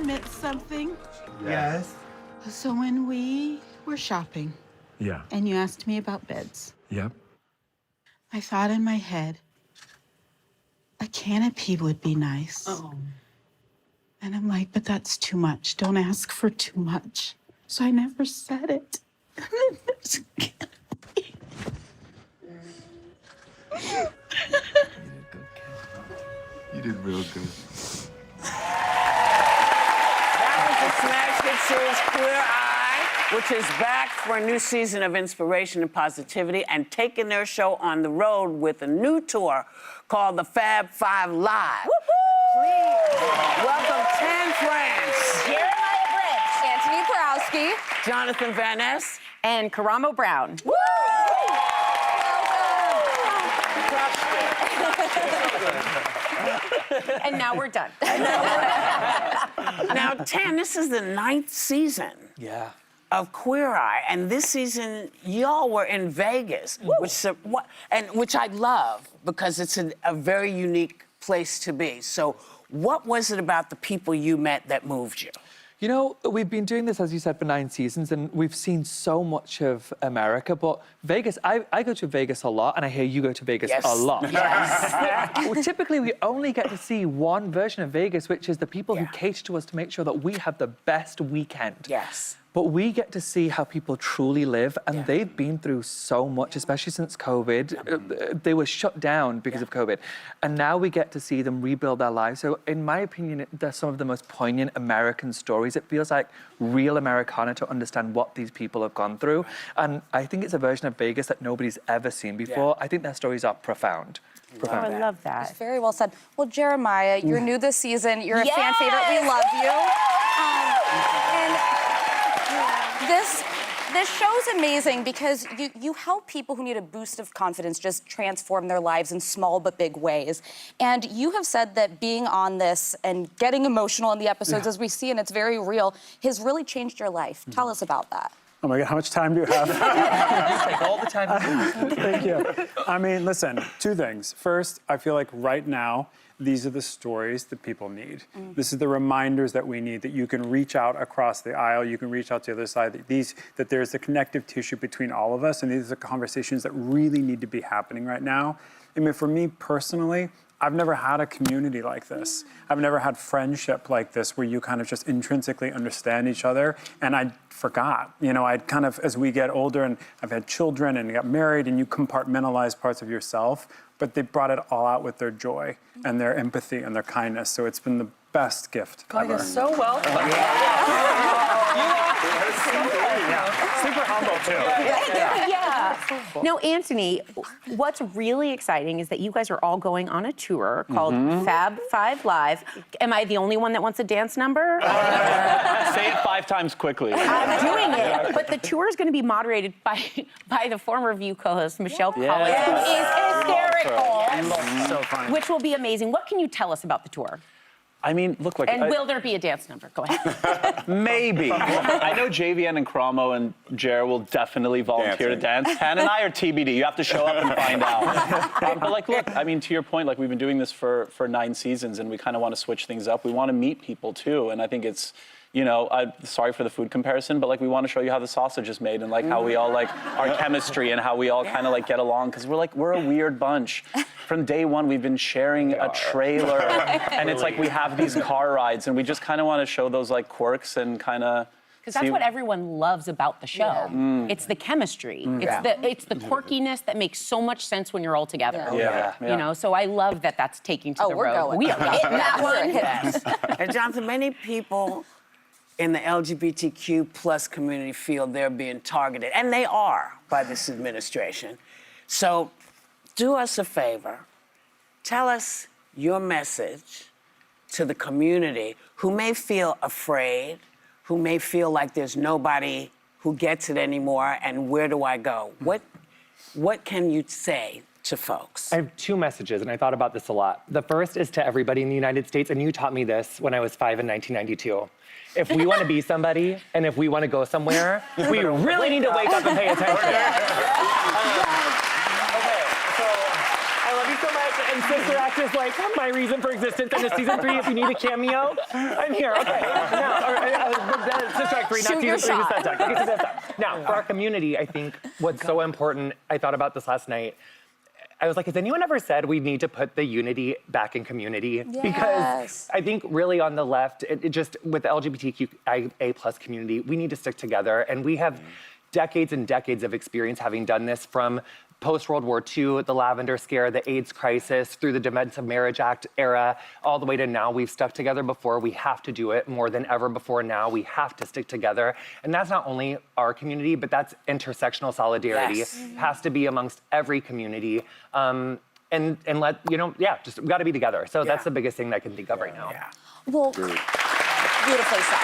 admit something? Yes. So when we were shopping, Yeah. and you asked me about beds, Yep. I thought in my head, a canopy would be nice. Oh. And I'm like, but that's too much. Don't ask for too much. So I never said it. And then there's a canopy. You did real good. That was the smash hit series Queer Eye, which is back for a new season of inspiration and positivity and taking their show on the road with a new tour called the Fab Five Live. Please welcome 10 friends. Jeremiah Brent, Antoni Porowski, Jonathan Van Ness. and Karamo Brown. Woo! And now we're done. Now, 10, this is the 9th season. Yeah. Of Queer Eye, and this season y'all were in Vegas, which I love because it's a very unique place to be. So, what was it about the people you met that moved you? You know, we've been doing this, as you said, for 9 seasons, and we've seen so much of America, but Vegas, I go to Vegas a lot, and I hear you go to Vegas a lot. Yes. Well, typically, we only get to see one version of Vegas, which is the people who cater to us to make sure that we have the best weekend. Yes. But we get to see how people truly live, and they've been through so much, especially since COVID. They were shut down because of COVID, and now we get to see them rebuild their lives. So in my opinion, they're some of the most poignant American stories. It feels like real Americana to understand what these people have gone through. And I think it's a version of Vegas that nobody's ever seen before. I think their stories are profound. Oh, I love that. It's very well said. Well, Jeremiah, you're new this season. You're a fan favorite. We love you. And this show's amazing because you help people who need a boost of confidence just transform their lives in small but big ways. And you have said that being on this and getting emotional in the episodes, as we see, and it's very real, has really changed your life. Tell us about that. Oh my God, how much time do you have? Take all the time. Thank you. I mean, listen, 2 things. First, I feel like right now, these are the stories that people need. This is the reminders that we need, that you can reach out across the aisle, you can reach out to the other side, that there's a connective tissue between all of us, and these are conversations that really need to be happening right now. I mean, for me personally, I've never had a community like this. I've never had friendship like this where you kind of just intrinsically understand each other. And I forgot, you know, I'd kind of, as we get older and I've had children and got married and you compartmentalize parts of yourself, but they brought it all out with their joy and their empathy and their kindness. So it's been the best gift ever. You're so welcome. Super humble, too. No, Antoni, what's really exciting is that you guys are all going on a tour called Fab Five Live. Am I the only one that wants a dance number? Say it 5 times quickly. I'm doing it, but the tour is going to be moderated by the former View co-host Michelle Collins, who is hysterical, So funny. which will be amazing. What can you tell us about the tour? I mean, look, like... And will there be a dance number? Go ahead. Maybe. I know JVN and Karamo and Jer will definitely volunteer to dance. Han and I are TBD. You have to show up and find out. But like, look, I mean, to your point, like we've been doing this for 9 seasons and we kind of want to switch things up. We want to meet people too. And I think it's, you know, sorry for the food comparison, but like we want to show you how the sausage is made and like how we all like our chemistry and how we all kind of like get along. Because we're a weird bunch. From day one, we've been sharing a trailer, and it's like we have these car rides, and we just kind of want to show those like quirks and kind of. Because that's what everyone loves about the show. It's the chemistry. It's the quirkiness that makes so much sense when you're all together. You know, so I love that that's taking to the road. Going. We are hitting that one. And Jonathan, many people in the LGBTQ plus community feel they're being targeted, and they are by this administration. So do us a favor. Tell us your message to the community who may feel afraid, who may feel like there's nobody who gets it anymore, and where do I go? What can you say to folks? I have 2 messages, and I thought about this a lot. The first is to everybody in the United States, and you taught me this when I was 5 in 1992. If we want to be somebody, and if we want to go somewhere, we really need to wake up and pay attention. Okay, so I love you so much, and Sister Act is like my reason for existence. And it's season 3, if you need a cameo, I'm here. Okay. Now, Sister Act 3, not Shoot your season 3, shot. Sister Act. Okay, Sister Act. Now, for our community, I think what's so important, I thought about this last night. I was like, has anyone ever said we need to put the unity back in community? Because I think really on the left, it just, with the LGBTQIA plus community, we need to stick together. And we have decades and decades of experience having done this, from post-World War II, the Lavender Scare, the AIDS crisis, through the Defense of Marriage Act era, all the way to now. We've stuck together before. We have to do it more than ever before now. We have to stick together. And that's not only our community, but that's intersectional solidarity. Yes. It has to be amongst every community. And let, just we got to be together. So that's the biggest thing that I can think of right now. Well, beautifully said.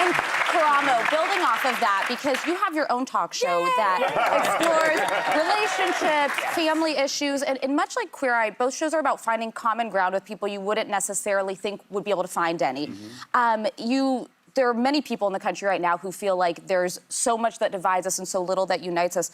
And Karamo, building off of that, because you have your own talk show that explores relationships, family issues, and much like Queer Eye, both shows are about finding common ground with people you wouldn't necessarily think would be able to find any. There are many people in the country right now who feel like there's so much that divides us and so little that unites us.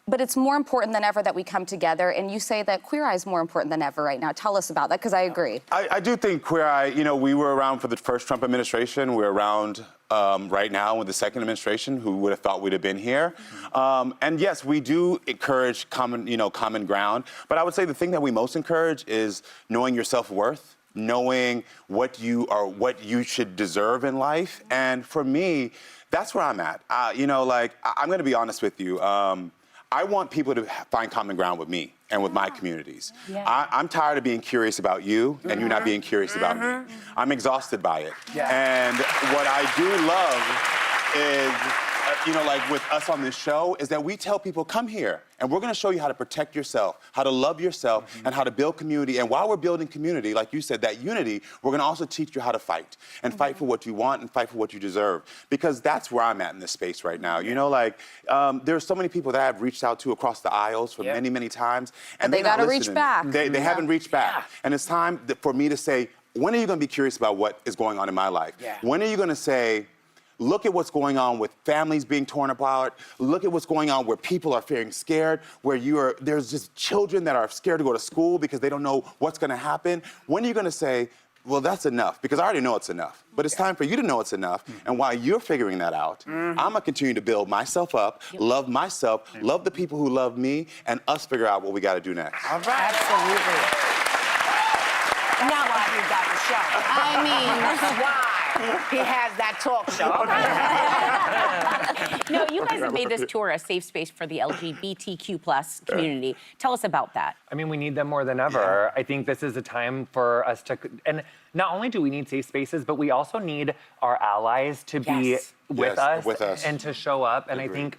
But it's more important than ever that we come together. And you say that Queer Eye is more important than ever right now. Tell us about that, because I agree. I do think Queer Eye, we were around for the first Trump administration. We're around right now with the second administration. Who would have thought we'd have been here? And yes, we do encourage common ground. But I would say the thing that we most encourage is knowing your self-worth, knowing what you should deserve in life. And for me, that's where I'm at. I'm going to be honest with you. I want people to find common ground with me and with my communities. I'm tired of being curious about you and you not being curious about me. I'm exhausted by it. And what I do love is, with us on this show, is that we tell people, come here, and we're gonna show you how to protect yourself, how to love yourself, and how to build community. And while we're building community, like you said, that unity, we're gonna also teach you how to fight, and fight for what you want, and fight for what you deserve. Because that's where I'm at in this space right now. There's so many people that I've reached out to across the aisles for many, many times. And they gotta reach back. They haven't reached back. And it's time for me to say, when are you gonna be curious about what is going on in my life? When are you gonna say, look at what's going on with families being torn apart. Look at what's going on where people are feeling scared, where there's just children that are scared to go to school because they don't know what's gonna happen. When are you gonna say, well, that's enough? Because I already know it's enough. But it's time for you to know it's enough. And while you're figuring that out, I'm gonna continue to build myself up, love myself, love the people who love me, and us figure out what we gotta do next. All right. Absolutely. Now why you got the show. I mean, That's why he has that talk show. no, you guys have made this tour a safe space for the LGBTQ plus community. Tell us about that. I mean, we need them more than ever. I think this is a time for us to, and not only do we need safe spaces, but we also need our allies to be with us and to show up. And I think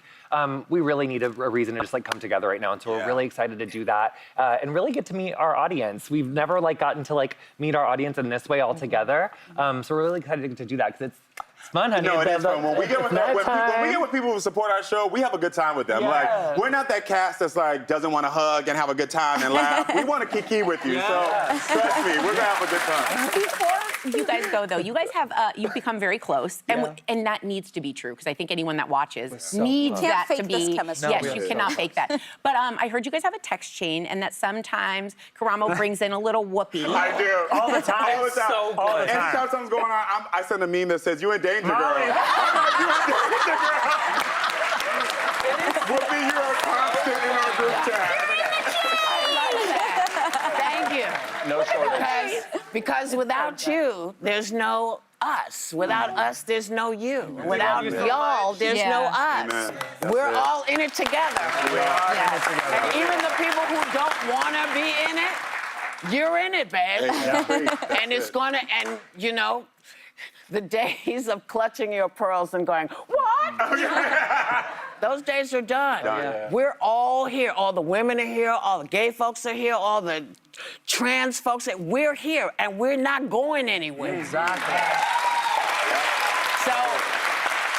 we really need a reason to just come together right now. And so we're really excited to do that and really get to meet our audience. We've never gotten to meet our audience in this way all together. So we're really excited to do that because it's fun, honey. No, it is fun. When we get with people who support our show, we have a good time with them. We're not that cast that's doesn't want to hug and have a good time and laugh. We want to kiki with you. So trust me, we're gonna have a good time. Before you guys go though, you guys have you've become very close, and that needs to be true because I think anyone that watches needs that to be. Yes, you cannot fake that. But I heard you guys have a text chain, and that sometimes Karamo brings in a little whoopee. I do all the time. All the time. So all the time. Anytime something's going on, I send a meme that says, "You in danger, girl." I'm like, "You in danger, girl." Whoopi, you are constant in our group chat. Thank you. No shortage. Because without you, there's no us. Without us, there's no you. Without y'all, there's no us. Amen. We're all in it together. We are in it together. And even the people who don't want to be in it, you're in it, babe. And it's gonna, and the days of clutching your pearls and going, what? Those days are done. We're all here. All the women are here. All the gay folks are here. All the trans folks. We're here, and we're not going anywhere. Exactly. So,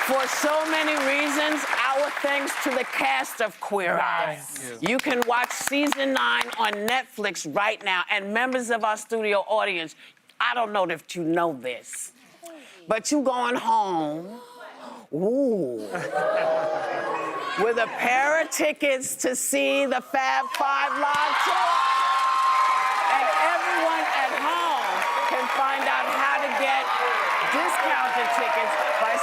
for so many reasons, our thanks to the cast of Queer Eye. You can watch season 9 on Netflix right now. And members of our studio audience, I don't know if you know this, but you going home, with a pair of tickets to see the Fab Five live tour. everyone at home can find out how to get discounted tickets by